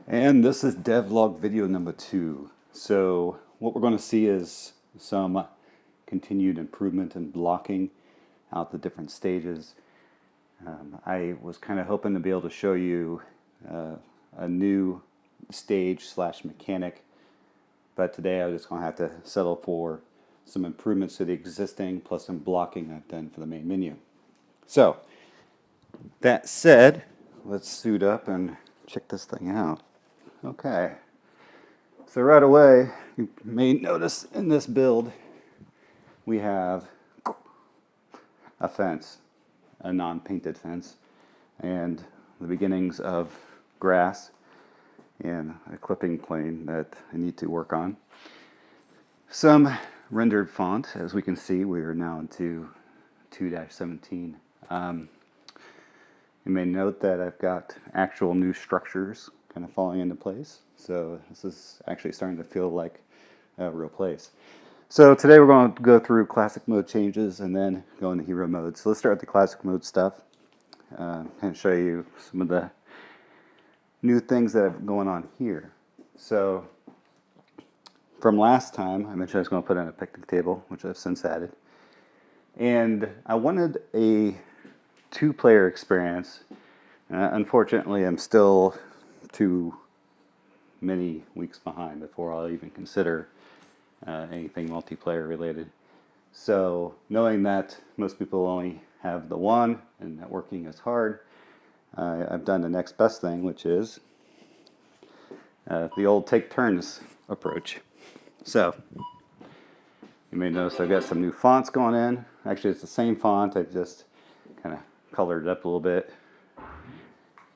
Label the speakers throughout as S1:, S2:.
S1: And this is devlog video number 2. So what we're going to see is some continued improvement in blocking out the different stages. I was kind of hoping to be able to show you a new stage slash mechanic, but today I'm just going to have to settle for some improvements to the existing plus some blocking I've done for the main menu. So that said, let's suit up and check this thing out. Okay, so right away, you may notice in this build, we have a fence, a non-painted fence, and the beginnings of grass and a clipping plane that I need to work on. Some rendered font, as we can see, we are now into 2-17. You may note that I've got actual new structures kind of falling into place. So this is actually starting to feel like a real place. So today we're going to go through classic mode changes and then go into hero mode. So let's start with the classic mode stuff and show you some of the new things that are going on here. So from last time, I mentioned I was going to put in a picnic table, which I've since added. And I wanted a two-player experience. Unfortunately, I'm still too many weeks behind before I'll even consider anything multiplayer related. So knowing that most people only have the one and networking is hard, I've done the next best thing, which is the old take turns approach. So you may notice I've got some new fonts going in. Actually, it's the same font. I've just kind of colored it up a little bit.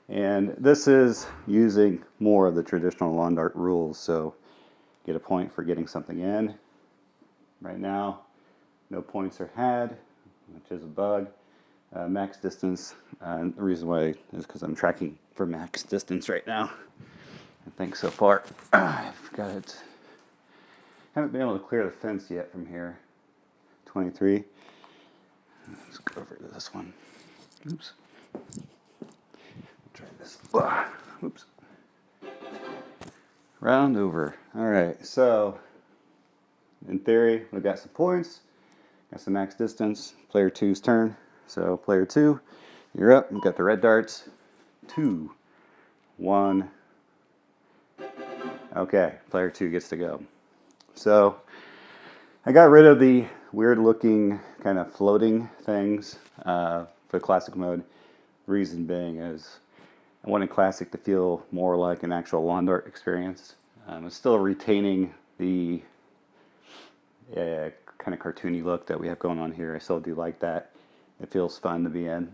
S1: And this is using more of the traditional lawn dart rules. So get a point for getting something in. Right now, no points are had, which is a bug. Max distance, the reason why is because I'm tracking for max distance right now. I think so far I've got it. Haven't been able to clear the fence yet from here. 23. Let's go over to this one. Oops. Try this. Oops. Round over. All right. So, in theory, we've got some points. Got some max distance. Player 2's turn. So, player 2, you're up. We've got the red darts. 2, 1. Okay. Player 2 gets to go. So, I got rid of the weird-looking kind of floating things for classic mode. Reason being is I wanted classic to feel more like an actual lawn dart experience. It's still retaining the kind of cartoony look that we have going on here. I still do like that. It feels fun to be in.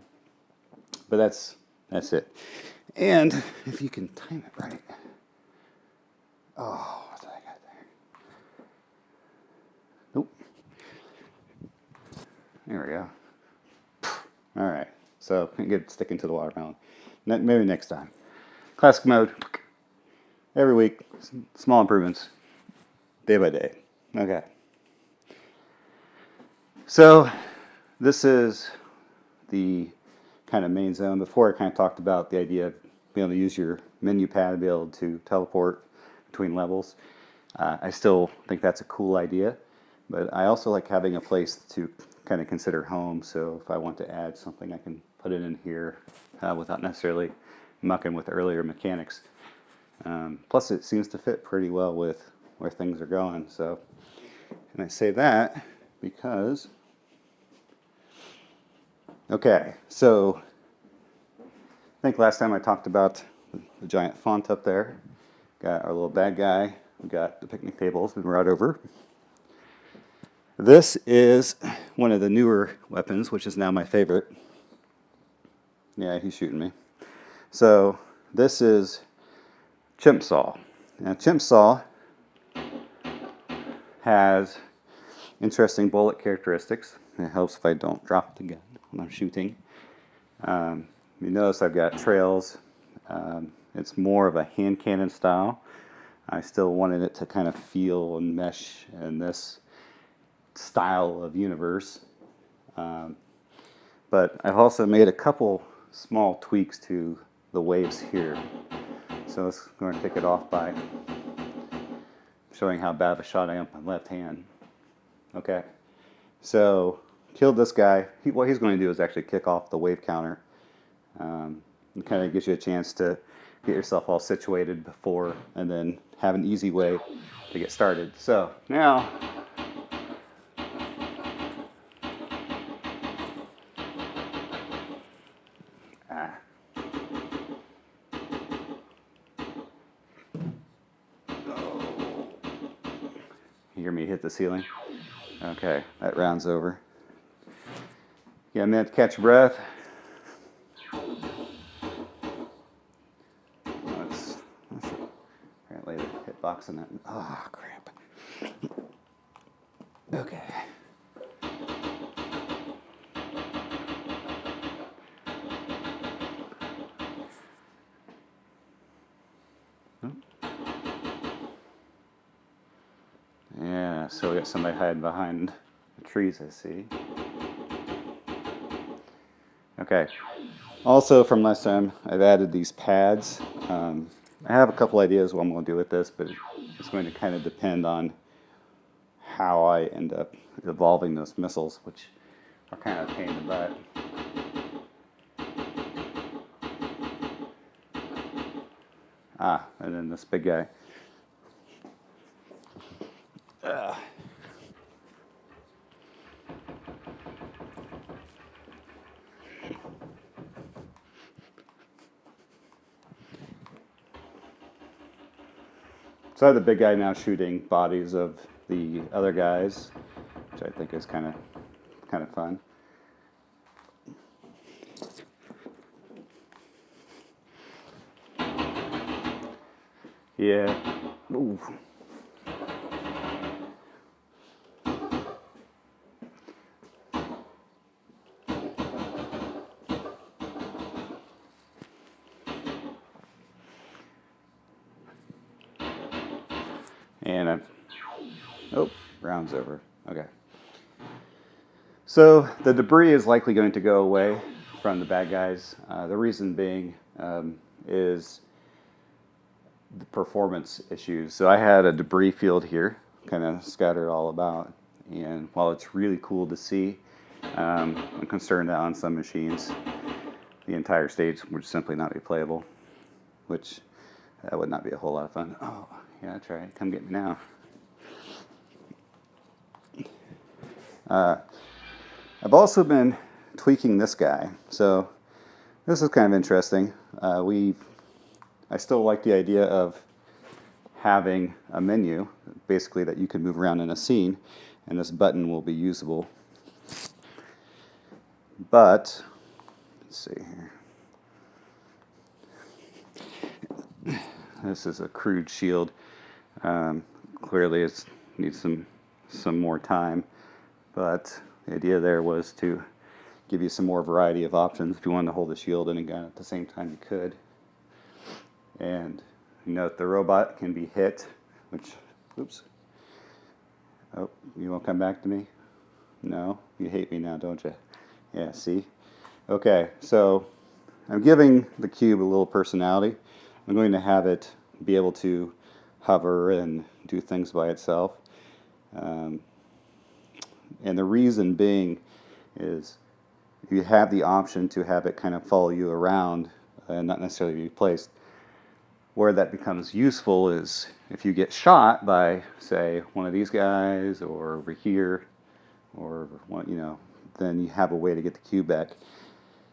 S1: But that's it. And if you can time it right. Oh, what did I got there? Nope. There we go. All right. So get sticking to the watermelon. Maybe next time. Classic mode. Every week, small improvements, day by day. Okay. So this is the kind of main zone. Before I kind of talked about the idea of being able to use your menu pad to be able to teleport between levels. I still think that's a cool idea, but I also like having a place to kind of consider home. So if I want to add something, I can put it in here without necessarily mucking with earlier mechanics. Plus, it seems to fit pretty well with where things are going. So, and I say that because, okay, so I think last time I talked about the giant font up there. Got our little bad guy. We got the picnic tables been brought over. This is one of the newer weapons, which is now my favorite. Yeah, he's shooting me. So this is Chimp Saw. Now Chimp Saw has interesting bullet characteristics. It helps if I don't drop the gun when I'm shooting. You notice I've got trails. It's more of a hand cannon style. I still wanted it to kind of feel and mesh in this style of universe. But I've also made a couple small tweaks to the waves here. So let's go and kick it off by showing how bad of a shot I am with my left hand. Okay, so killed this guy. What he's going to do is actually kick off the wave counter. It kind of gives you a chance to get yourself all situated before, and then have an easy way to get started. So now, you hear me hit the ceiling? Okay, that round's over. Yeah, a minute to catch your breath. Let's apparently the hitbox in that. Oh, crap. Okay. Yeah, so we got somebody hiding behind the trees, I see. Okay. Also, from last time, I've added these pads. I have a couple ideas what I'm going to do with this, but it's going to kind of depend on how I end up evolving those missiles, which are kind of a pain in the butt. And then this big guy. So I have the big guy now shooting bodies of the other guys, which I think is kind of fun. Yeah. Ooh. And round's over. Okay. So the debris is likely going to go away from the bad guys. The reason being is the performance issues. So I had a debris field here, kind of scattered all about. And while it's really cool to see, I'm concerned that on some machines, the entire stage would simply not be playable, which that would not be a whole lot of fun. Oh, yeah, that's right. Come get me now. I've also been tweaking this guy. So this is kind of interesting. I still like the idea of having a menu, basically that you can move around in a scene, and this button will be usable. But, let's see here. This is a crude shield. Clearly it needs some more time, but the idea there was to give you some more variety of options. If you wanted to hold the shield and a gun at the same time, you could. And note the robot can be hit, which, oops. Oh, you won't come back to me? No? You hate me now, don't you? Yeah, see? Okay, so I'm giving the cube a little personality. I'm going to have it be able to hover and do things by itself. And the reason being is you have the option to have it kind of follow you around and not necessarily be placed. Where that becomes useful is if you get shot by, say, one of these guys or over here, or one, then you have a way to get the cube back.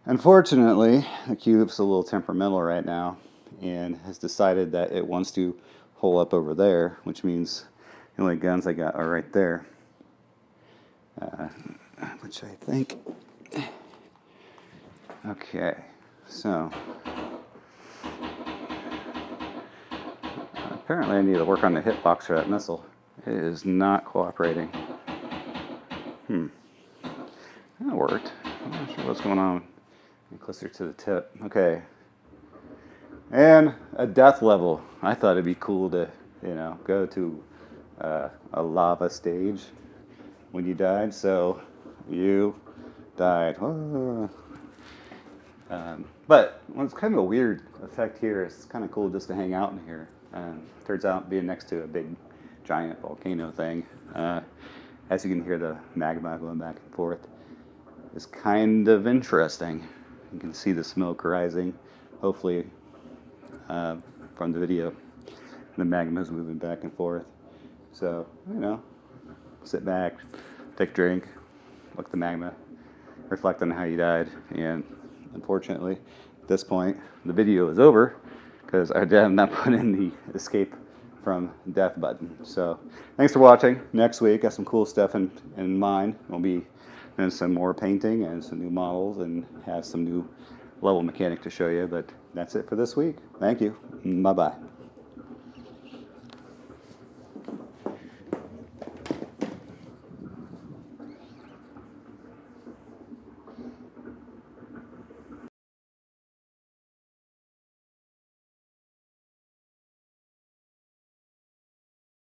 S1: Unfortunately, the cube's a little temperamental right now and has decided that it wants to hole up over there, which means the only guns I got are right there. Which I think... Okay, so... Apparently I need to work on the hitbox for that missile. It is not cooperating. That worked. I'm not sure what's going on. Get closer to the tip. Okay. And a death level. I thought it'd be cool to, go to a lava stage when you died. So you died. Oh. But well, it's kind of a weird effect here. It's kind of cool just to hang out in here. Turns out being next to a big, giant volcano thing, as you can hear the magma going back and forth, is kind of interesting. You can see the smoke rising, hopefully from the video. The magma is moving back and forth. So, sit back, take a drink, look at the magma, reflect on how you died, and unfortunately, at this point, the video is over because I have not put in the escape from death button. So, thanks for watching. Next week, got some cool stuff in mind. We'll be doing some more painting and some new models and have some new level mechanic to show you. But that's it for this week. Thank you. Bye-bye.